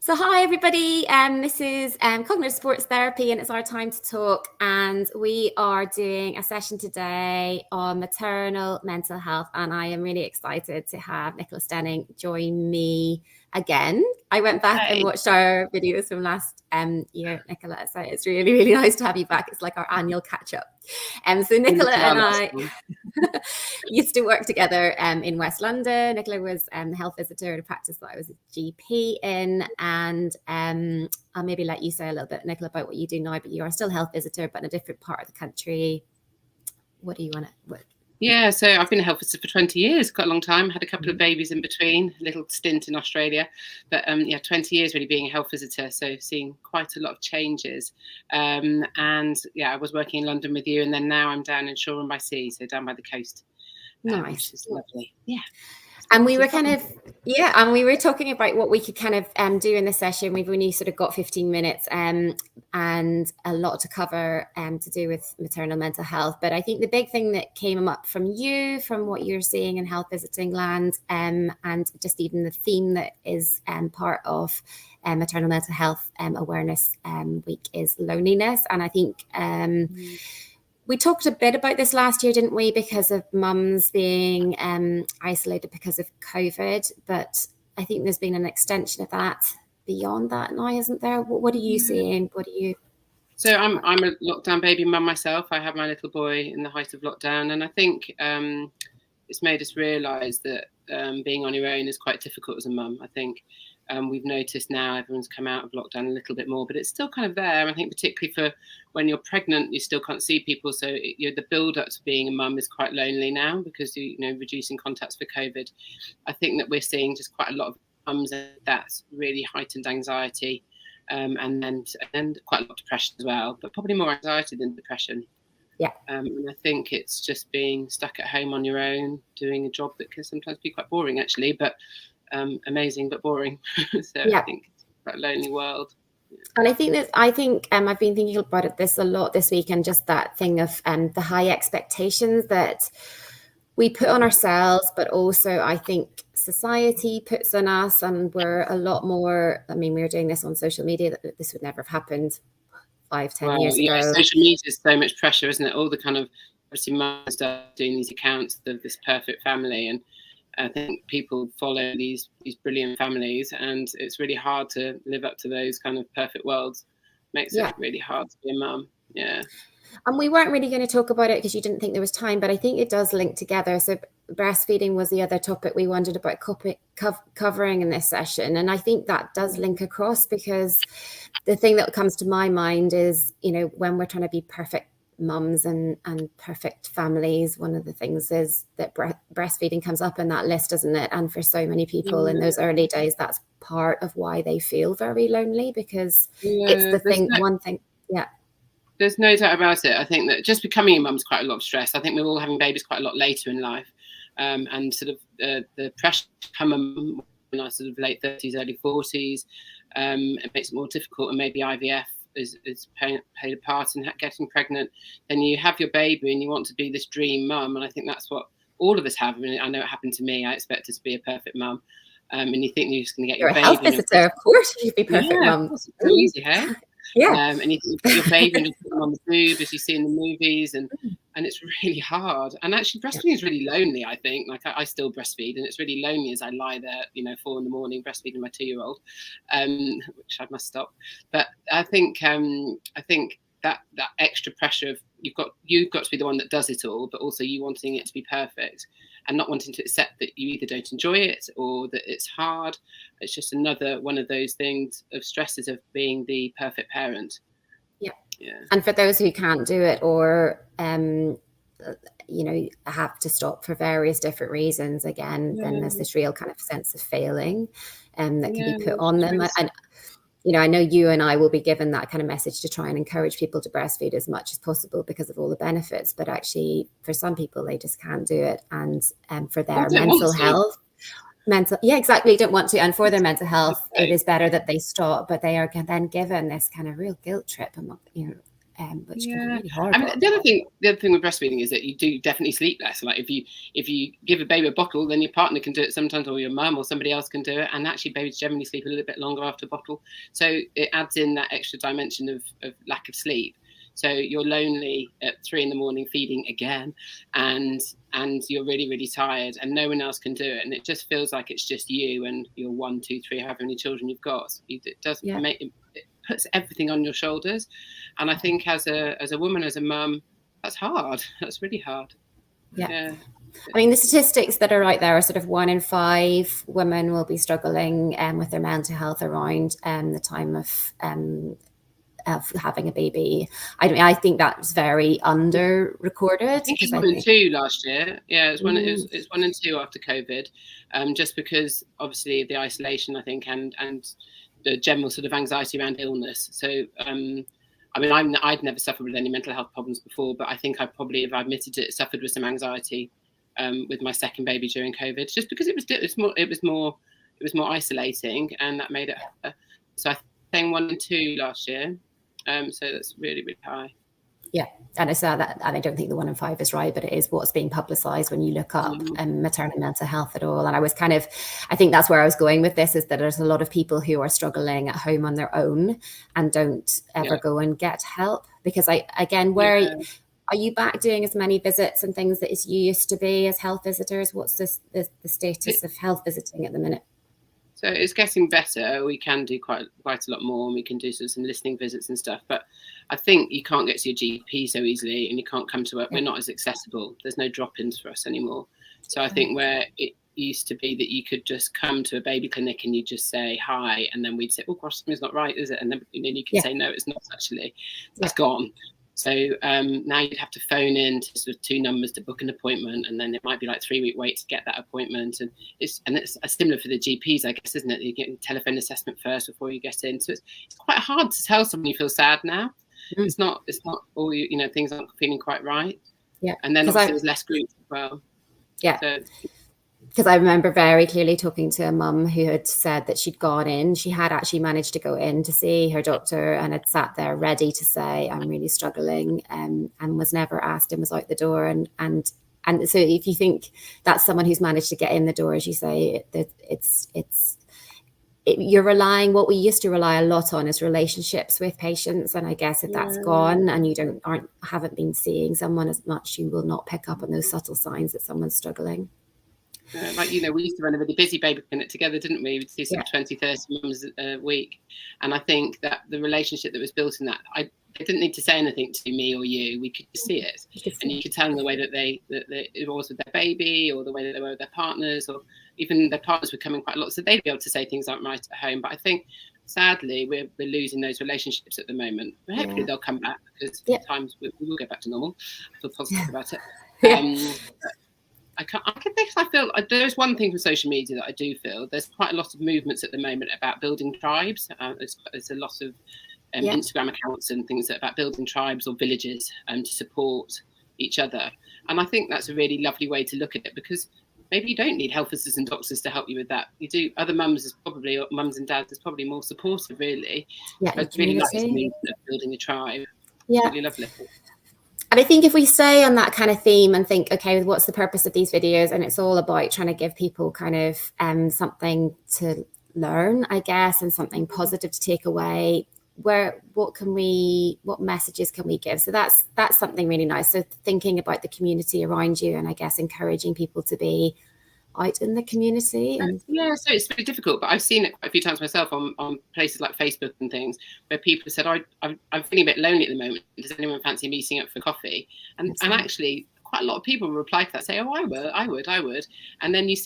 So hi everybody, this is Cognitive Sports Therapy and it's our time to talk, and we are doing a session today on maternal mental health, and I am really excited to have Nicola Stenning join me again. I went back and watched our videos from last year, Nicola, so it's really, really nice to have you back. It's like our annual catch-up. So Nicola and I used to work together in West London. Nicola was the health visitor at a practice that I was a GP in, and I'll maybe let you say a little bit, Nicola, about what you do now, but you are still a health visitor, but in a different part of the country. What do you want to... Yeah, so I've been a health visitor for 20 years, quite a long time. Had a couple of babies in between, a little stint in Australia. But 20 years really being a health visitor, so seeing quite a lot of changes. And yeah, I was working in London with you, and then now I'm down in Shoreham by Sea, so down by the coast. Nice. Which is lovely. Yeah. And we were we were talking about what we could kind of do in this session. We've only sort of got 15 minutes and a lot to cover to do with maternal mental health. But I think the big thing that came up from you, from what you're seeing in health visiting land, and just even the theme that is part of maternal mental health awareness week is loneliness. And I think we talked a bit about this last year, didn't we? Because of mums being isolated because of COVID. But I think there's been an extension of that beyond that now, isn't there? What are you seeing? What are you... So I'm a lockdown baby mum myself. I had my little boy in the height of lockdown. And I think it's made us realise that being on your own is quite difficult as a mum. I think we've noticed now everyone's come out of lockdown a little bit more, but it's still kind of there. I think particularly for when you're pregnant, you still can't see people. So the build up to being a mum is quite lonely now because reducing contacts for COVID. I think that we're seeing just quite a lot of mums that's really heightened anxiety, and then quite a lot of depression as well, but probably more anxiety than depression. Yeah. And I think it's just being stuck at home on your own, doing a job that can sometimes be quite boring actually, but amazing but boring. So yeah. I think it's quite a lonely world. And I think I've been thinking about this a lot this week, and just that thing of the high expectations that we put on ourselves, but also I think society puts on us, and we're a lot more, we were doing this on social media, that this would never have happened 5-10 years ago. Social media is so much pressure, isn't it? All the kind of, obviously, mums start doing these accounts of this perfect family, and I think people follow these brilliant families, and it's really hard to live up to those kind of perfect worlds. Makes it really hard to be a mum. Yeah. And we weren't really going to talk about it because you didn't think there was time, but I think it does link together. So breastfeeding was the other topic we wondered about covering in this session. And I think that does link across, because the thing that comes to my mind is, when we're trying to be perfect mums and perfect families, one of the things is that breastfeeding comes up in that list, doesn't it? And for so many people in those early days, that's part of why they feel very lonely, because it's the thing. There's no doubt about it. I think that just becoming a mum is quite a lot of stress. I think we're all having babies quite a lot later in life, and sort of the pressure to become a mum in our sort of late 30s, early 40s, it makes it more difficult, and maybe IVF is played a part in getting pregnant. Then you have your baby and you want to be this dream mum, and I think that's what all of us have. I know it happened to me. I expected to be a perfect mum, and you think you're just going to get your baby. You're a health visitor, of course, you'd be perfect mum. It's crazy, hey? Yeah. And you put your baby and you put them on the boob, as you see in the movies, and it's really hard. And actually, breastfeeding is really lonely, I think. Like, I still breastfeed, and it's really lonely as I lie there, 4 in the morning, breastfeeding my 2-year-old, which I must stop. But I think that extra pressure of you've got to be the one that does it all, but also you wanting it to be perfect and not wanting to accept that you either don't enjoy it or that it's hard. It's just another one of those things of stresses of being the perfect parent. Yeah. And for those who can't do it, or have to stop for various different reasons, again, then there's this real kind of sense of failing that can be put on them. And I know you and I will be given that kind of message to try and encourage people to breastfeed as much as possible because of all the benefits. But actually, for some people, they just can't do it. And for their mental health, don't want to. And for their mental health, it is better that they stop. But they are then given this kind of real guilt trip. which can be really hard. I mean, the other thing with breastfeeding is that you do definitely sleep less. Like if you give a baby a bottle, then your partner can do it sometimes, or your mum or somebody else can do it. And actually, babies generally sleep a little bit longer after a bottle, so it adds in that extra dimension of lack of sleep. So you're lonely at 3 a.m. feeding again, and you're really, really tired, and no one else can do it, and it just feels like it's just you and your 1, 2, 3, however many children you've got. It does make it puts everything on your shoulders, and I think as a woman, as a mum, that's hard. That's really hard. Yeah. I mean, the statistics that are out there are sort of 1 in 5 women will be struggling with their mental health around the time of having a baby. I think that's very under recorded. I think it's 1 in 2 last year. Yeah, it's 1 in 2 after COVID, just because obviously the isolation, I think, and the general sort of anxiety around illness. So, I mean, I'd never suffered with any mental health problems before, but I think I probably, if I admitted it, suffered with some anxiety with my second baby during COVID, just because it was more isolating, and that made it. So I think 1 in 2 last year. So that's really, really high. Yeah, and I saw that, and I don't think the 1 in 5 is right, but it is what's being publicised when you look up maternal mental health at all. And I think that's where I was going with this, is that there's a lot of people who are struggling at home on their own and don't ever go and get help. Because are you back doing as many visits and things as you used to be as health visitors? What's the status of health visiting at the minute? So it's getting better. We can do quite a lot more, and we can do some listening visits and stuff. But I think you can't get to your GP so easily, and you can't come to work. We're not as accessible. There's no drop-ins for us anymore. So I think where it used to be that you could just come to a baby clinic and you just say hi, and then we'd say, "Oh gosh, something's not right, is it?" And then you can say, "No, it's not actually." That's gone. So now you'd have to phone in to sort of 2 numbers to book an appointment, and then it might be like 3-week wait to get that appointment. And it's similar for the GPs, I guess, isn't it? You get a telephone assessment first before you get in. So it's quite hard to tell someone you feel sad now. It's not all things aren't feeling quite right. Yeah. And then obviously there's less groups as well. Yeah. So, because I remember very clearly talking to a mum who had said that she'd gone in. She had actually managed to go in to see her doctor and had sat there ready to say, "I'm really struggling," and was never asked and was out the door. And so if you think that's someone who's managed to get in the door, as you say, you're relying, what we used to rely a lot on is relationships with patients. And I guess if that's gone and you haven't been seeing someone as much, you will not pick up on those subtle signs that someone's struggling. We used to run a really busy baby clinic together, didn't we? We'd see 20, 30 mums a week. And I think that the relationship that was built in that, I didn't need to say anything to me or you. We could just see it. And you could tell them the way that it was with their baby, or the way that they were with their partners, or even their partners would come in quite a lot. So they'd be able to say things aren't right at home. But I think, sadly, we're losing those relationships at the moment. But hopefully they'll come back, because at times we will get back to normal. I feel positive about it. I feel there's one thing from social media that I do feel there's quite a lot of movements at the moment about building tribes. There's a lot of Instagram accounts and things about building tribes or villages to support each other. And I think that's a really lovely way to look at it, because maybe you don't need health visitors and doctors to help you with that. You do. Other mums and dads is probably more supportive, really. Yeah, I really like this movement of building a tribe. Yeah. It's really lovely. And I think if we stay on that kind of theme and think, okay, what's the purpose of these videos? And it's all about trying to give people kind of something to learn, I guess, and something positive to take away. What messages can we give? So that's something really nice. So thinking about the community around you, and I guess encouraging people to be out in the community. And so it's really difficult, but I've seen it quite a few times myself on places like Facebook and things, where people said, I'm feeling a bit lonely at the moment, does anyone fancy meeting up for coffee? And actually quite a lot of people reply to that, say, oh, I would. And then we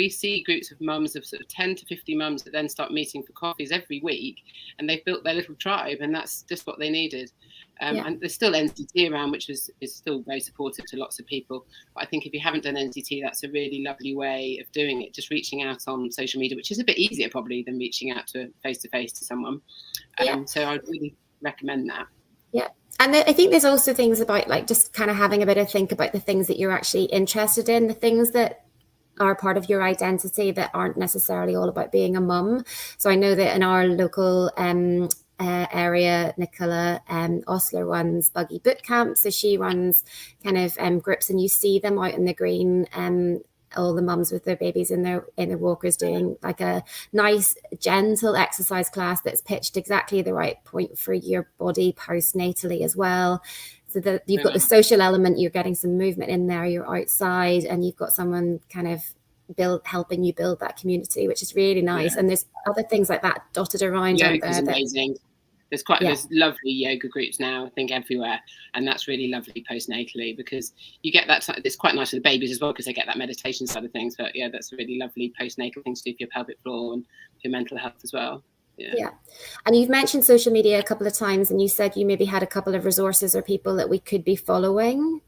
see groups of mums, of sort of 10 to 50 mums, that then start meeting for coffees every week, and they've built their little tribe, and that's just what they needed. And there's still NCT around, which is still very supportive to lots of people. But I think if you haven't done NCT, that's a really lovely way of doing it, just reaching out on social media, which is a bit easier probably than reaching out to face-to-face to someone. So I'd really recommend that. Yeah. And I think there's also things about, like, just kind of having a bit of think about the things that you're actually interested in, the things that are part of your identity that aren't necessarily all about being a mum. So I know that in our local area, Nicola Osler runs Buggy Boot Camp. So she runs kind of groups, and you see them out in the green, all the mums with their babies in their walkers doing like a nice gentle exercise class that's pitched exactly the right point for your body postnatally as well. So that you've got the social element, you're getting some movement in there, you're outside, and you've got someone kind of helping you build that community, which is really nice. And there's other things like that dotted around out there. Amazing. There's lovely yoga groups now, I think, everywhere, and that's really lovely postnatally, because you get that. It's quite nice for the babies as well, because they get that meditation side of things. But yeah, that's a really lovely postnatal thing to do for your pelvic floor and for your mental health as well. Yeah. And you've mentioned social media a couple of times, and you said you maybe had a couple of resources or people that we could be following.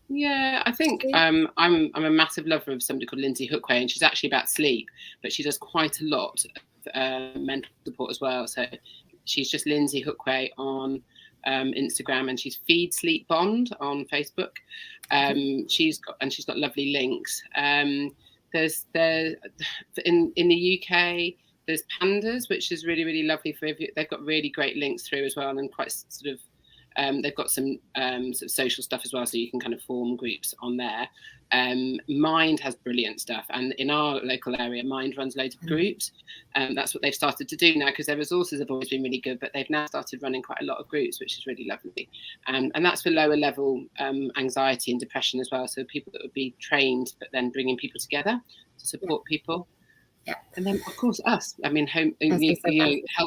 Yeah, I think I'm a massive lover of somebody called Lindsay Hookway, and she's actually about sleep, but she does quite a lot of mental support as well. So she's just Lindsay Hookway on Instagram, and she's Feed Sleep Bond on Facebook. She's got lovely links. There's in the UK, there's Pandas, which is really, really lovely they've got really great links through as well, and quite sort of they've got some sort of social stuff as well, so you can kind of form groups on there. Mind has brilliant stuff, and in our local area, Mind runs loads of groups. That's what they've started to do now, because their resources have always been really good, but they've now started running quite a lot of groups, which is really lovely. And that's for lower level anxiety and depression as well, so people that would be trained, but then bringing people together to support people. Yeah. And then, of course, us. I mean, health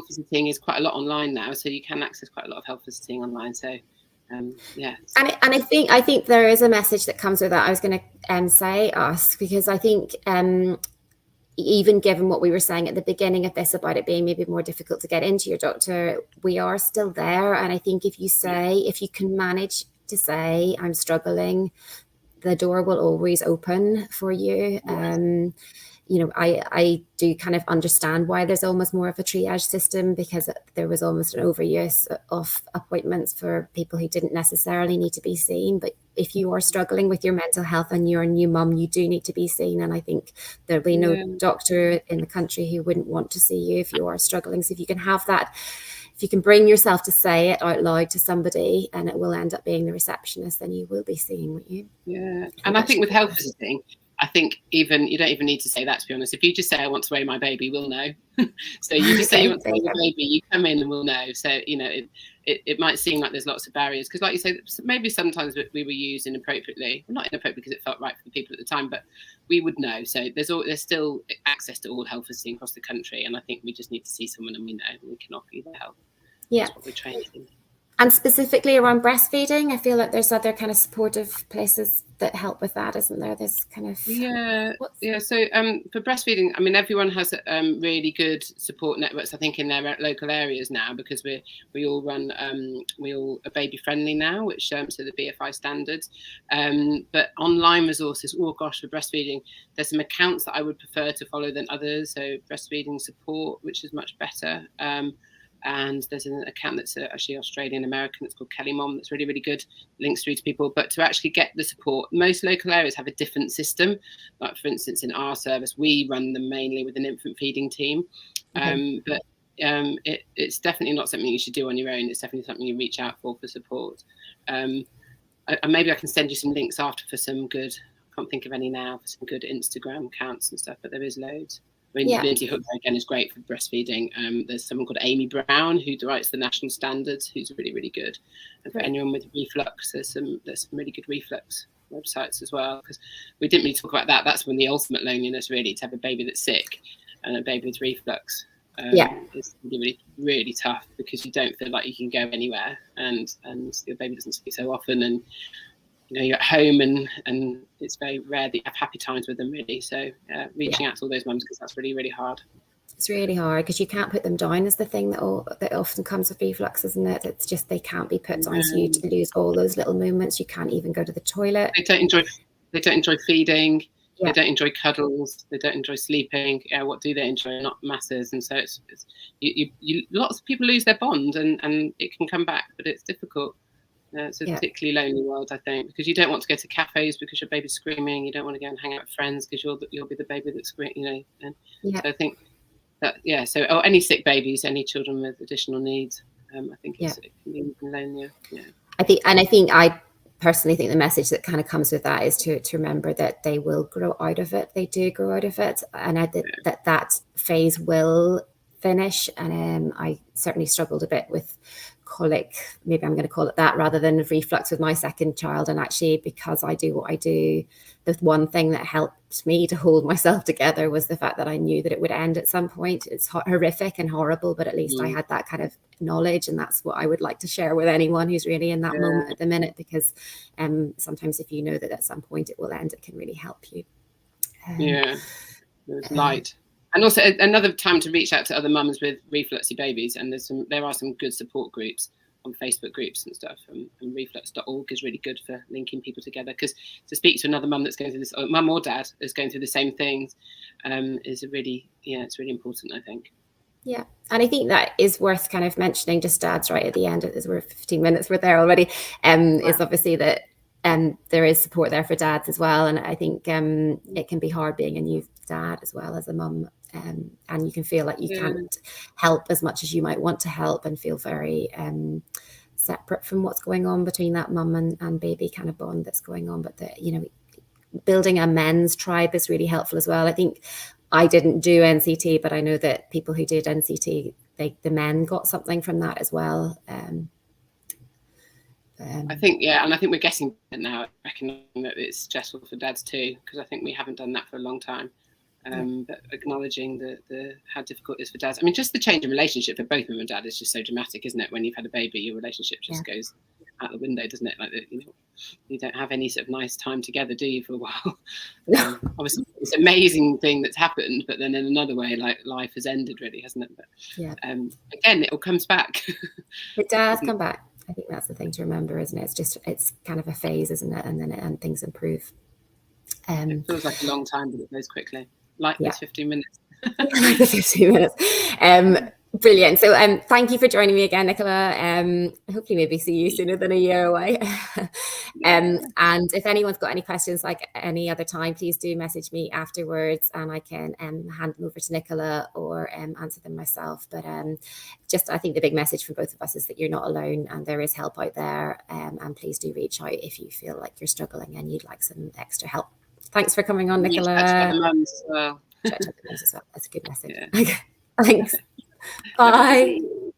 visiting is quite a lot online now, so you can access quite a lot of health visiting online. So, yeah. And I think there is a message that comes with that. I was going to say us, because I think even given what we were saying at the beginning of this about it being maybe more difficult to get into your doctor, we are still there. And I think if you can manage to say, I'm struggling, the door will always open for you. I do kind of understand why there's almost more of a triage system, because there was almost an overuse of appointments for people who didn't necessarily need to be seen. But if you are struggling with your mental health and you're a new mum, you do need to be seen. And I think there'll be no doctor in the country who wouldn't want to see you if you are struggling. So if you can have that, if you can bring yourself to say it out loud to somebody, and it will end up being the receptionist, then you will be seen, won't you? Yeah. And I think with health visiting, I think you don't even need to say that, to be honest. If you just say, I want to weigh my baby, we'll know. So you just say you want to weigh your baby, you come in and we'll know. So, it might seem like there's lots of barriers, because like you say, maybe sometimes we were used inappropriately. Well, not inappropriately because it felt right for the people at the time, but we would know. So there's still access to all health visiting across the country. And I think we just need to see someone, and we know, and we can offer you the help. Yeah. That's what we're trained in. And specifically around breastfeeding, I feel like there's other kind of supportive places that help with that, isn't there? There's kind of So for breastfeeding, I mean, everyone has really good support networks, I think, in their local areas now, because we all run we all are baby friendly now, which so the BFI standards. But online resources, for breastfeeding, there's some accounts that I would prefer to follow than others. So breastfeeding support, which is much better. And there's an account that's actually Australian American. It's called Kelly Mom. That's really, really good. Links through to people. But to actually get the support, most local areas have a different system. Like, for instance, in our service, we run them mainly with an infant feeding team. But it's definitely not something you should do on your own. It's definitely something you reach out for support. Maybe I can send you some links after for some good, I can't think of any now, for some good Instagram accounts and stuff, but there is loads. I mean, Lindsay Hookway, again, is great for breastfeeding. There's someone called Amy Brown who writes the national standards, who's really, really good. And for anyone with reflux, there's some really good reflux websites as well, because we didn't really talk about that. That's when the ultimate loneliness, really, to have a baby that's sick and a baby with reflux. It's really, really tough, because you don't feel like you can go anywhere, and your baby doesn't sleep so often, and you're at home, and it's very rare that you have happy times with them, really. So reaching out to all those mums, because that's really, really hard. It's really hard, because you can't put them down is the thing that often comes with reflux, isn't it? It's just they can't be put down, so you lose all those little moments. You can't even go to the toilet. They don't enjoy feeding. They don't enjoy cuddles. They don't enjoy sleeping. What do they enjoy? Not masses. And so it's lots of people lose their bond, and it can come back, but it's difficult. It's a particularly lonely world, I think, because you don't want to go to cafes because your baby's screaming. You don't want to go and hang out with friends because you'll be the baby that's screaming, So I think So any sick babies, any children with additional needs, I think it can be even lonelier. Yeah. I personally think the message that kind of comes with that is to remember that they will grow out of it. They do grow out of it, and that phase will finish. And I certainly struggled a bit with colic, maybe I'm going to call it that, rather than reflux with my second child. And actually, because I do what I do, the one thing that helped me to hold myself together was the fact that I knew that it would end at some point. It's horrific and horrible, but at least I had that kind of knowledge, and that's what I would like to share with anyone who's really in that moment at the minute, because sometimes if you know that at some point it will end, it can really help you. There's light. And also another time to reach out to other mums with refluxy babies, and there are some good support groups on Facebook groups and stuff, and reflux.org is really good for linking people together, because to speak to another mum that's going through this, or mum or dad is going through the same things, is it's really important, I think. Yeah, and I think that is worth kind of mentioning, just dads right at the end, as we're 15 minutes we're there already, is obviously that there is support there for dads as well. And I think it can be hard being a new dad as well as a mum, and you can feel like you can't help as much as you might want to help, and feel very separate from what's going on between that mum and baby kind of bond that's going on. But building a men's tribe is really helpful as well. I think I didn't do NCT, but I know that people who did NCT, the men got something from that as well. I think, and I think we're getting now, recognising that it's stressful for dads too, because I think we haven't done that for a long time. But acknowledging how difficult it is for dads. I mean, just the change in relationship for both mum and dad is just so dramatic, isn't it? When you've had a baby, your relationship just goes out the window, doesn't it? Like, you don't have any sort of nice time together, do you, for a while? Obviously, it's an amazing thing that's happened, but then in another way, like, life has ended, really, hasn't it? But again, it all comes back. It does come back. I think that's the thing to remember, isn't it? It's kind of a phase, isn't it? And then things improve. It feels like a long time, but it goes quickly. Like this 15 minutes. Like the 15 minutes. Brilliant. So thank you for joining me again, Nicola. Hopefully maybe see you sooner than a year away. And if anyone's got any questions like any other time, please do message me afterwards, and I can hand them over to Nicola or answer them myself. But I think the big message for both of us is that you're not alone, and there is help out there. And please do reach out if you feel like you're struggling and you'd like some extra help. Thanks for coming on, Nicola. The mums as well. That's a good message. Yeah. Okay. Thanks. Bye.